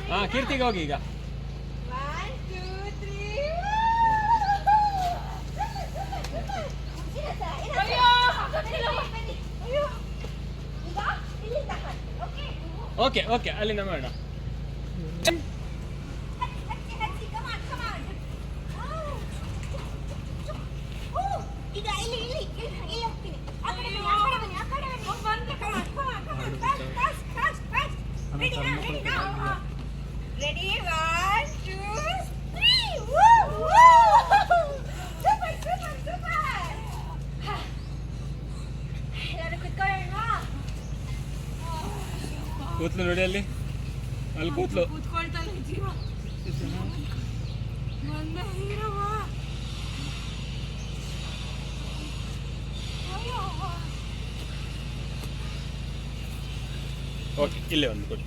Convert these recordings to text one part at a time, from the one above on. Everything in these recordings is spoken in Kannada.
ಹಾ ಕೀರ್ತಿಗೆ ಹೋಗಿ ಈಗ. ಓಕೆ ಓಕೆ ಅಲ್ಲಿಂದ ಮಾಡೋಣ. Ready? 1, 2, 3. Woo! Woo! Super, super, super. ಎಲ್ಲರೂ ಕೂತ್ಕೊಳ್ಳೋಣ. ಕೂತ್ಲು ನೋಡಿ ಅಲ್ಲಿ ಕೂತ್ಲು. ಕೂತ್ಕೊಳ್ತಾಳೆ ಜೀವ. ನನ್ನ ಹೀರವ್ವ. ಓಕೆ ಇಲ್ಲೇ ಒಂದು ಕೊಡಿ.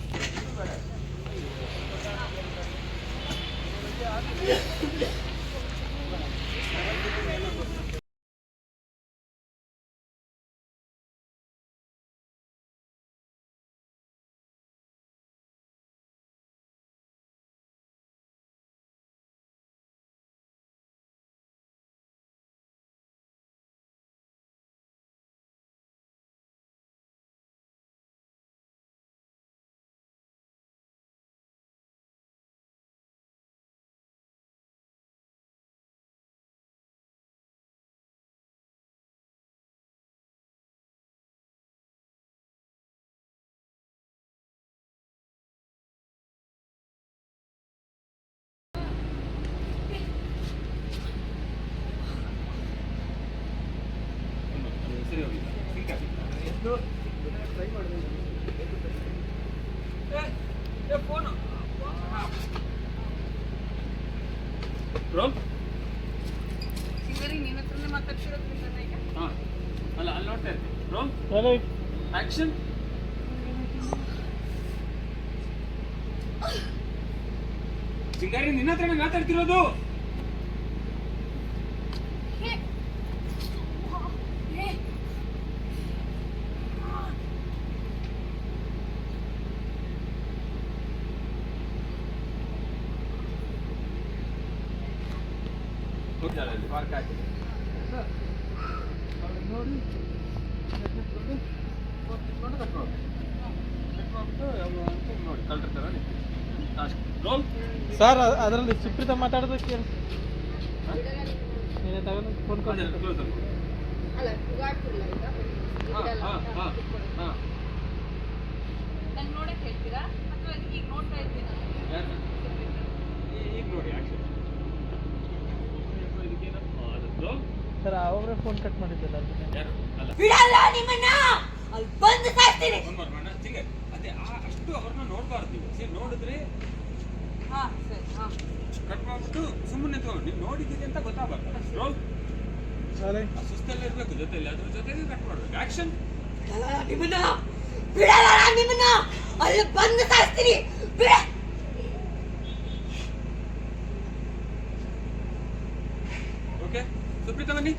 ಅಲ್ಲ ಅಲ್ಲಿ ನೋಡ್ತಾ ಇರ್ತೀನಿ. ಆಕ್ಷನ್. ಸಿಂಗಾರಿ ನಿನ್ನ ಹತ್ರ ಮಾತಾಡ್ತಿರೋದು. ಪಾರ್ಕ್ ಹಾಕಿ ನೋಡಿ ಸರ್ ಅದರಲ್ಲಿ ಸುಪ್ರೀತ ಮಾತಾಡೋದಕ್ಕೆ ನೀನೇ ತಗೊಂಡು ಫೋನ್ ಕೊಡಿ. ನೋಡಕ್ ಹೇಳ್ತೀರಾ ಅಥವಾ ಈಗ ನೋಡ್ತಾ ಇದ್ದೀರಾ? ಈಗ ನೋಡಿ ಸರ್ ಅವಾಗಲೇ ಫೋನ್ ಕಟ್ ಮಾಡಿದ್ದಲ್ಲ ಬಿಡಲ್ಲ ನಿಮ್ಮನ್ನ ಅಲ್ಲಿ ಬಂದು ಸಾಯ್ತೀನಿ. ಅದೇ ಅಷ್ಟು ಅವ್ರನ್ನ ನೋಡ್ಬಾರ್ದು ನೀವು. ಸರಿ ನೋಡಿದ್ರೆ ಕಟ್ ಮಾಡ್ಬಿಟ್ಟು ಸುಮ್ಮನೆ ನೀವು ನೋಡಿದ್ದೀರಿ ಅಂತ ಗೊತ್ತಾಗಬಾರ್ದು. ಸುಸ್ತಲ್ಲಿ ಇರ್ಬೇಕು ಜೊತೆಲಿ, ಅದ್ರ ಜೊತೆಗೆ ಕಟ್ ಮಾಡ್ಬೇಕು. ಆಕ್ಷನ್. ಬಿಡಲ್ಲ ನಿಮ್ಮನ್ನ ಅಲ್ಲಿ ಬಂದು ಸಾಯ್ತೀನಿ. ಬಿಡ. ಓಕೆ ಸುಪ್ರೀತಾ ಬನ್ನಿ.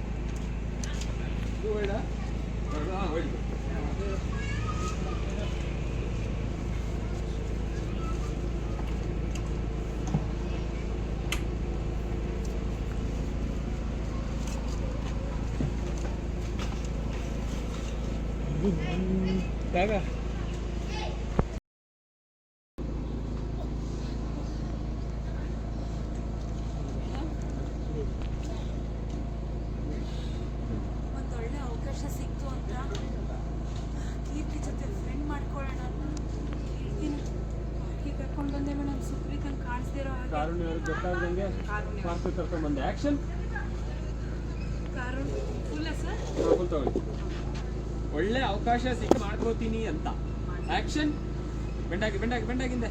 ಜಾಗ ಒಂದೊಳ್ಳೆ ಅವಕಾಶ ಸಿಕ್ತು ಅಂತ ಕೀರ್ತಿ ಜೊತೆ ಫ್ರೆಂಡ್ ಮಾಡ್ಕೊಳ್ಳೋಣ ಅಂತ ಕೀರ್ತಿ ಕರ್ಕೊಂಡು ಬಂದೆ ಮೇಡಮ್. ಸುಪ್ರೀತಂಗೆ ಕಾಣಿಸ್ದಿರೋ ಹಾಗೆ ಕಾರುಣ್ಯ ಅವ್ರಿಗೆ ಗೊತ್ತಾಗ್ದಂಗೆ ಪಾರ್ಕ್ ಕರ್ಕೊಂಡು ಬಂದೆ. ಆಕ್ಷನ್. ಕಾರುಣ್ಯ ಫುಲ್ಲ ಸರ್ ಫುಲ್ ತಗೊಳ್ಳಿ. ಒಳ್ಳೆ ಅವಕಾಶ ಸಿಕ್ಕ ಮಾಡ್ಕೋತೀನಿ ಅಂತ. ಆಕ್ಷನ್. ಬೆಂಡಾಗಿಂದೆ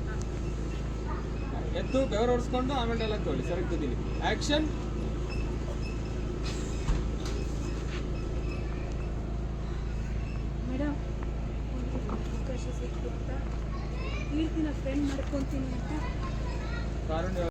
ಎದ್ದು ಬೆವರು ಹೊರಿಸ್ಕೊಂಡು ಆಮೇಲೆ ಎಲ್ಲ ತಗೊಳ್ಳಿ. ಸರಕ್ತಿದ್ದೀನಿ. ಆಕ್ಷನ್. ಮೇಡಮ್ ಅವಕಾಶ ಸಿಕ್ತು ಅಂತ ಕೀರ್ತಿನ ಫ್ರೆಂಡ್ ಮಾಡ್ಕೊತೀನಿ ಅಂತ ಕಾರುಣ್ಯ